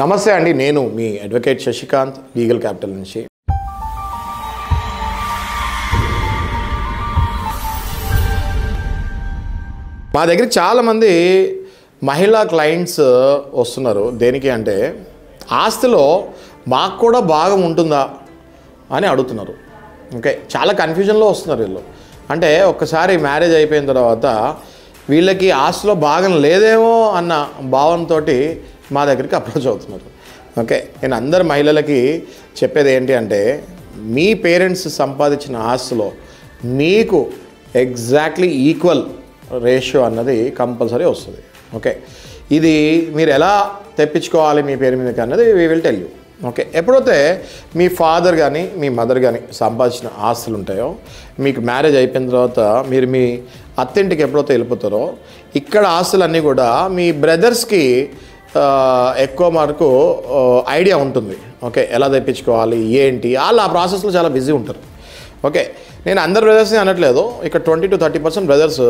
నమస్తే అండి, నేను మీ అడ్వకేట్ శశికాంత్ లీగల్ క్యాపిటల్ నుంచి. మా దగ్గరికి చాలామంది మహిళా క్లయింట్స్ వస్తున్నారు. దేనికి అంటే ఆస్తిలో మాకు కూడా భాగం ఉంటుందా అని అడుగుతున్నారు. ఓకే, చాలా కన్ఫ్యూజన్లో వస్తున్నారు వీళ్ళు. అంటే ఒక్కసారి మ్యారేజ్ అయిపోయిన తర్వాత వీళ్ళకి ఆస్తిలో భాగం లేదేమో అన్న భావనతో మా దగ్గరికి అప్రోచ్ అవుతున్నారు. ఓకే, నేను అందరు మహిళలకి చెప్పేది ఏంటి అంటే మీ పేరెంట్స్ సంపాదించిన ఆస్తిలో మీకు ఎగ్జాక్ట్లీ ఈక్వల్ రేషియో అన్నది కంపల్సరీ వస్తుంది. ఓకే, ఇది మీరు ఎలా తెప్పించుకోవాలి మీ పేరు మీదకి అన్నది we will tell you. Okay, ఎప్పుడైతే మీ ఫాదర్ కానీ మీ మదర్ కానీ సంపాదించిన ఆస్తులు ఉంటాయో, మీకు మ్యారేజ్ అయిపోయిన తర్వాత మీరు మీ అత్తింటికి ఎప్పుడైతే వెళ్ళిపోతారో ఇక్కడ ఆస్తులన్నీ కూడా మీ బ్రదర్స్కి ఎక్కువ వరకు ఐడియా ఉంటుంది. ఓకే, ఎలా తెప్పించుకోవాలి ఏంటి, వాళ్ళు ఆ ప్రాసెస్లో చాలా బిజీ ఉంటారు. ఓకే, నేను అందరు బ్రదర్స్ని అనట్లేదు, ఇక్కడ 20 to 30% బ్రదర్స్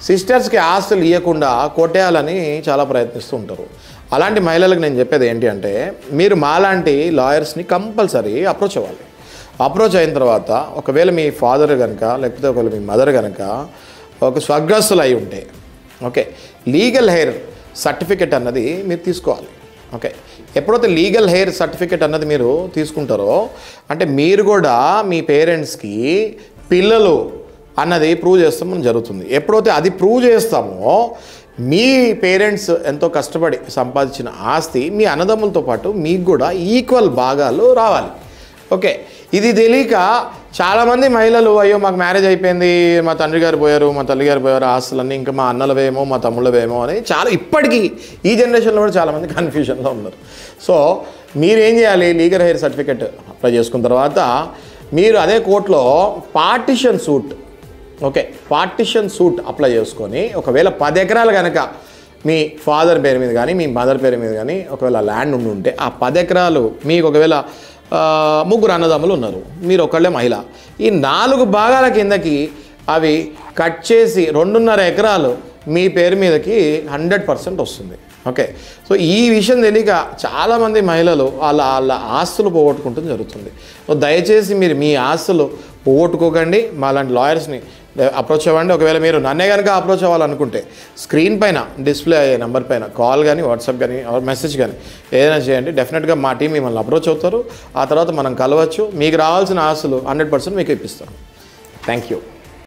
సిస్టర్స్కి ఆస్తులు ఇవ్వకుండా కొట్టేయాలని చాలా ప్రయత్నిస్తూ ఉంటారు. అలాంటి మహిళలకు నేను చెప్పేది ఏంటి అంటే మీరు మాలాంటి లాయర్స్ని కంపల్సరీ అప్రోచ్ అవ్వాలి. అప్రోచ్ అయిన తర్వాత ఒకవేళ మీ ఫాదర్ కనుక లేకపోతే ఒకవేళ మీ మదర్ కనుక ఒక స్వర్గస్థులు అయి ఉంటే ఓకే, లీగల్ హెయిర్ సర్టిఫికెట్ అన్నది మీరు తీసుకోవాలి. ఓకే, ఎప్పుడైతే లీగల్ హెయిర్ సర్టిఫికెట్ అన్నది మీరు తీసుకుంటారో అంటే మీరు కూడా మీ పేరెంట్స్కి పిల్లలు అన్నది ప్రూవ్ చేస్తామని జరుగుతుంది. ఎప్పుడైతే అది ప్రూవ్ చేస్తామో మీ పేరెంట్స్ ఎంతో కష్టపడి సంపాదించిన ఆస్తి మీ అన్నదమ్ములతో పాటు మీకు కూడా ఈక్వల్ భాగాలు రావాలి. ఓకే, ఇది తెలియక చాలామంది మహిళలు అయ్యో మాకు మ్యారేజ్ అయిపోయింది, మా తండ్రి గారు పోయారు, మా తల్లి గారు పోయారు, ఆస్తులన్నీ ఇంకా మా అన్నలవేమో మా తమ్ముళ్ళవేమో అని చాలా ఇప్పటికీ ఈ జనరేషన్లో కూడా చాలామంది కన్ఫ్యూజన్లో ఉన్నారు. సో మీరేం చేయాలి, లీగల్ హెయిర్ సర్టిఫికెట్ అప్లై చేసుకున్న తర్వాత మీరు అదే కోర్టులో పార్టిషన్ సూట్ అప్లై చేసుకొని ఒకవేళ 10 ఎకరాలు కనుక మీ ఫాదర్ పేరు మీద కానీ మీ మదర్ పేరు మీద కానీ ఒకవేళ ల్యాండ్ ఉంటే ఆ 10 ఎకరాలు మీకు ఒకవేళ 3 అన్నదమ్ములు ఉన్నారు, మీరు ఒకళ్ళే మహిళ, ఈ 4 భాగాల కిందకి అవి కట్ చేసి 2.5 ఎకరాలు మీ పేరు మీదకి 100% వస్తుంది. ఓకే, సో ఈ విషయం తెలియక చాలామంది మహిళలు వాళ్ళ ఆస్తులు పోగొట్టుకుంటూ జరుగుతుంది. సో దయచేసి మీరు మీ ఆస్తులు పోగొట్టుకోకండి, మా లాంటి లాయర్స్ని అప్రోచ్ అవ్వండి. ఒకవేళ మీరు నన్నే కనుక అప్రోచ్ అవ్వాలనుకుంటే స్క్రీన్ పైన డిస్ప్లే అయ్యే నెంబర్ పైన కాల్ కానీ వాట్సాప్ కానీ మెసేజ్ కానీ ఏదైనా చేయండి. డెఫినెట్గా మా టీం మిమ్మల్ని అప్రోచ్ అవుతారు. ఆ తర్వాత మనం కలవచ్చు, మీకు రావాల్సిన ఆస్తులు 100% మీకు ఇప్పిస్తాం. Thank you.